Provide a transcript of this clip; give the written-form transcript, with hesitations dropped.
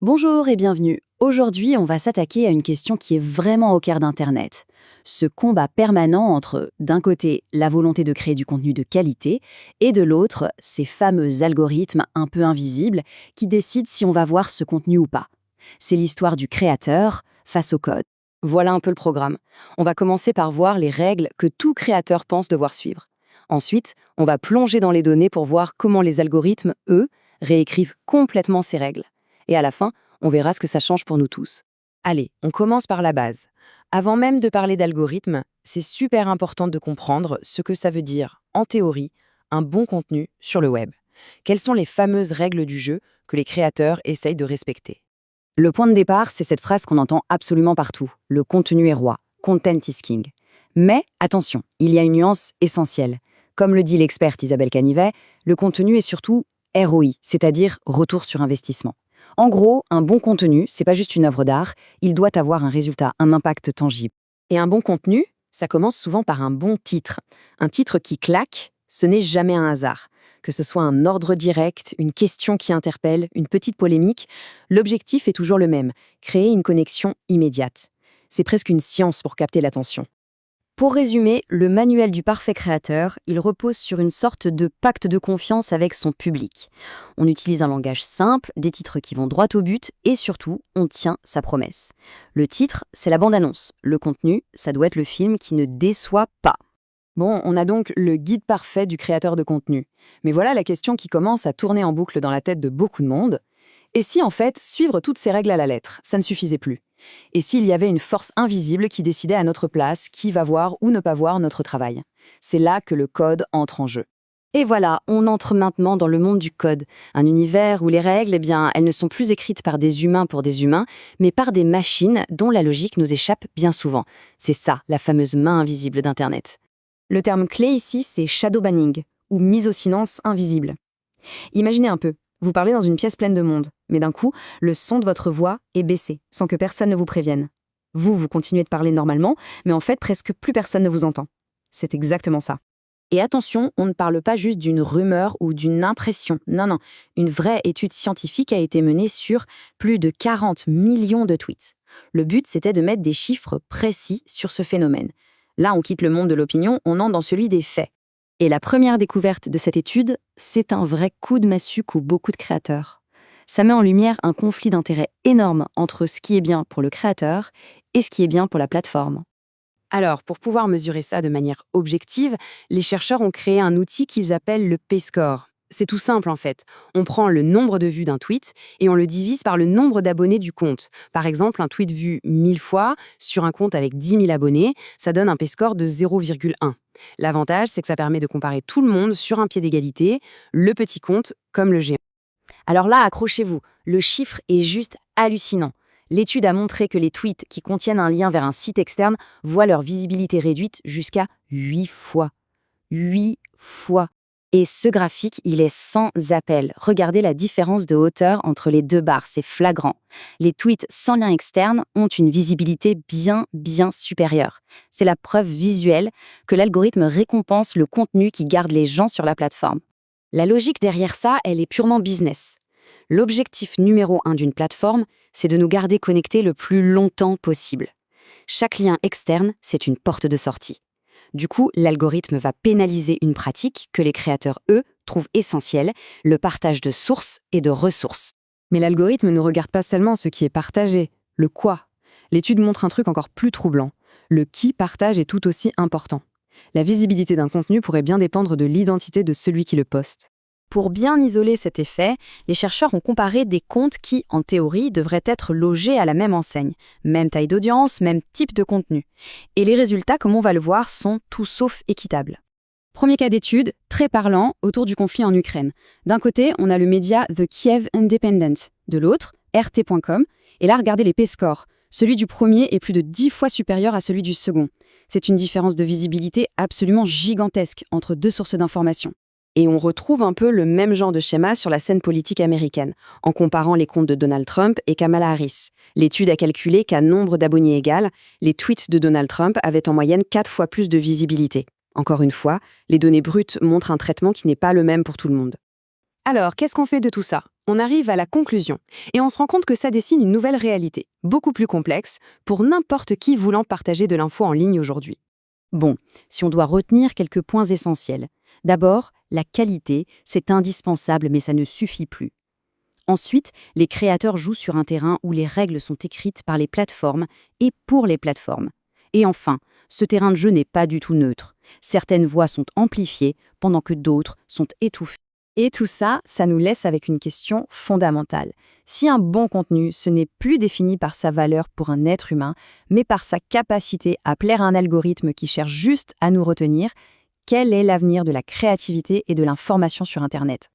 Bonjour et bienvenue. Aujourd'hui, on va s'attaquer à une question qui est vraiment au cœur d'Internet. Ce combat permanent entre, d'un côté, la volonté de créer du contenu de qualité et de l'autre, ces fameux algorithmes un peu invisibles qui décident si on va voir ce contenu ou pas. C'est l'histoire du créateur face au code. Voilà un peu le programme. On va commencer par voir les règles que tout créateur pense devoir suivre. Ensuite, on va plonger dans les données pour voir comment les algorithmes, eux, réécrivent complètement ces règles. Et à la fin, on verra ce que ça change pour nous tous. Allez, on commence par la base. Avant même de parler d'algorithmes, c'est super important de comprendre ce que ça veut dire, en théorie, un bon contenu sur le web. Quelles sont les fameuses règles du jeu que les créateurs essayent de respecter? Le point de départ, c'est cette phrase qu'on entend absolument partout. Le contenu est roi. Content is king. Mais attention, il y a une nuance essentielle. Comme le dit l'experte Isabelle Canivet, le contenu est surtout ROI, c'est-à-dire retour sur investissement. En gros, un bon contenu, c'est pas juste une œuvre d'art, il doit avoir un résultat, un impact tangible. Et un bon contenu, ça commence souvent par un bon titre. Un titre qui claque, ce n'est jamais un hasard. Que ce soit un ordre direct, une question qui interpelle, une petite polémique, l'objectif est toujours le même, créer une connexion immédiate. C'est presque une science pour capter l'attention. Pour résumer, le manuel du parfait créateur, il repose sur une sorte de pacte de confiance avec son public. On utilise un langage simple, des titres qui vont droit au but et surtout, on tient sa promesse. Le titre, c'est la bande-annonce. Le contenu, ça doit être le film qui ne déçoit pas. Bon, on a donc le guide parfait du créateur de contenu. Mais voilà la question qui commence à tourner en boucle dans la tête de beaucoup de monde. Et si en fait, suivre toutes ces règles à la lettre, ça ne suffisait plus? Et s'il y avait une force invisible qui décidait à notre place qui va voir ou ne pas voir notre travail? C'est là que le code entre en jeu. Et voilà, on entre maintenant dans le monde du code, un univers où les règles, eh bien, elles ne sont plus écrites par des humains pour des humains, mais par des machines dont la logique nous échappe bien souvent. C'est ça, la fameuse main invisible d'Internet. Le terme clé ici, c'est shadow banning, ou mise au silence invisible. Imaginez un peu, vous parlez dans une pièce pleine de monde, mais d'un coup, le son de votre voix est baissé, sans que personne ne vous prévienne. Vous continuez de parler normalement, mais en fait, presque plus personne ne vous entend. C'est exactement ça. Et attention, on ne parle pas juste d'une rumeur ou d'une impression. Non, une vraie étude scientifique a été menée sur plus de 40 millions de tweets. Le but, c'était de mettre des chiffres précis sur ce phénomène. Là, on quitte le monde de l'opinion, on entre dans celui des faits. Et la première découverte de cette étude, c'est un vrai coup de massue qu'ont beaucoup de créateurs. Ça met en lumière un conflit d'intérêts énorme entre ce qui est bien pour le créateur et ce qui est bien pour la plateforme. Alors, pour pouvoir mesurer ça de manière objective, les chercheurs ont créé un outil qu'ils appellent le P-score. C'est tout simple en fait. On prend le nombre de vues d'un tweet et on le divise par le nombre d'abonnés du compte. Par exemple, un tweet vu 1000 fois sur un compte avec 10 000 abonnés, ça donne un P-score de 0,1. L'avantage, c'est que ça permet de comparer tout le monde sur un pied d'égalité, le petit compte comme le géant. Alors là, accrochez-vous, le chiffre est juste hallucinant. L'étude a montré que les tweets qui contiennent un lien vers un site externe voient leur visibilité réduite jusqu'à 8 fois. 8 fois. Et ce graphique, il est sans appel. Regardez la différence de hauteur entre les deux barres, c'est flagrant. Les tweets sans lien externe ont une visibilité bien supérieure. C'est la preuve visuelle que l'algorithme récompense le contenu qui garde les gens sur la plateforme. La logique derrière ça, elle est purement business. L'objectif numéro 1 d'une plateforme, c'est de nous garder connectés le plus longtemps possible. Chaque lien externe, c'est une porte de sortie. Du coup, l'algorithme va pénaliser une pratique que les créateurs, eux, trouvent essentielle, le partage de sources et de ressources. Mais l'algorithme ne regarde pas seulement ce qui est partagé, le quoi. L'étude montre un truc encore plus troublant. Le qui partage est tout aussi important. La visibilité d'un contenu pourrait bien dépendre de l'identité de celui qui le poste. Pour bien isoler cet effet, les chercheurs ont comparé des comptes qui, en théorie, devraient être logés à la même enseigne. Même taille d'audience, même type de contenu. Et les résultats, comme on va le voir, sont tout sauf équitables. Premier cas d'étude, très parlant, autour du conflit en Ukraine. D'un côté, on a le média The Kiev Independent. De l'autre, RT.com. Et là, regardez les P-scores. Celui du premier est plus de 10 fois supérieur à celui du second. C'est une différence de visibilité absolument gigantesque entre deux sources d'information. Et on retrouve un peu le même genre de schéma sur la scène politique américaine, en comparant les comptes de Donald Trump et Kamala Harris. L'étude a calculé qu'à nombre d'abonnés égal, les tweets de Donald Trump avaient en moyenne 4 fois plus de visibilité. Encore une fois, les données brutes montrent un traitement qui n'est pas le même pour tout le monde. Alors, qu'est-ce qu'on fait de tout ça? On arrive à la conclusion, et on se rend compte que ça dessine une nouvelle réalité, beaucoup plus complexe, pour n'importe qui voulant partager de l'info en ligne aujourd'hui. Bon, si on doit retenir quelques points essentiels. D'abord, la qualité, c'est indispensable, mais ça ne suffit plus. Ensuite, les créateurs jouent sur un terrain où les règles sont écrites par les plateformes et pour les plateformes. Et enfin, ce terrain de jeu n'est pas du tout neutre. Certaines voix sont amplifiées, pendant que d'autres sont étouffées. Et tout ça, ça nous laisse avec une question fondamentale. Si un bon contenu, ce n'est plus défini par sa valeur pour un être humain, mais par sa capacité à plaire à un algorithme qui cherche juste à nous retenir, quel est l'avenir de la créativité et de l'information sur Internet ?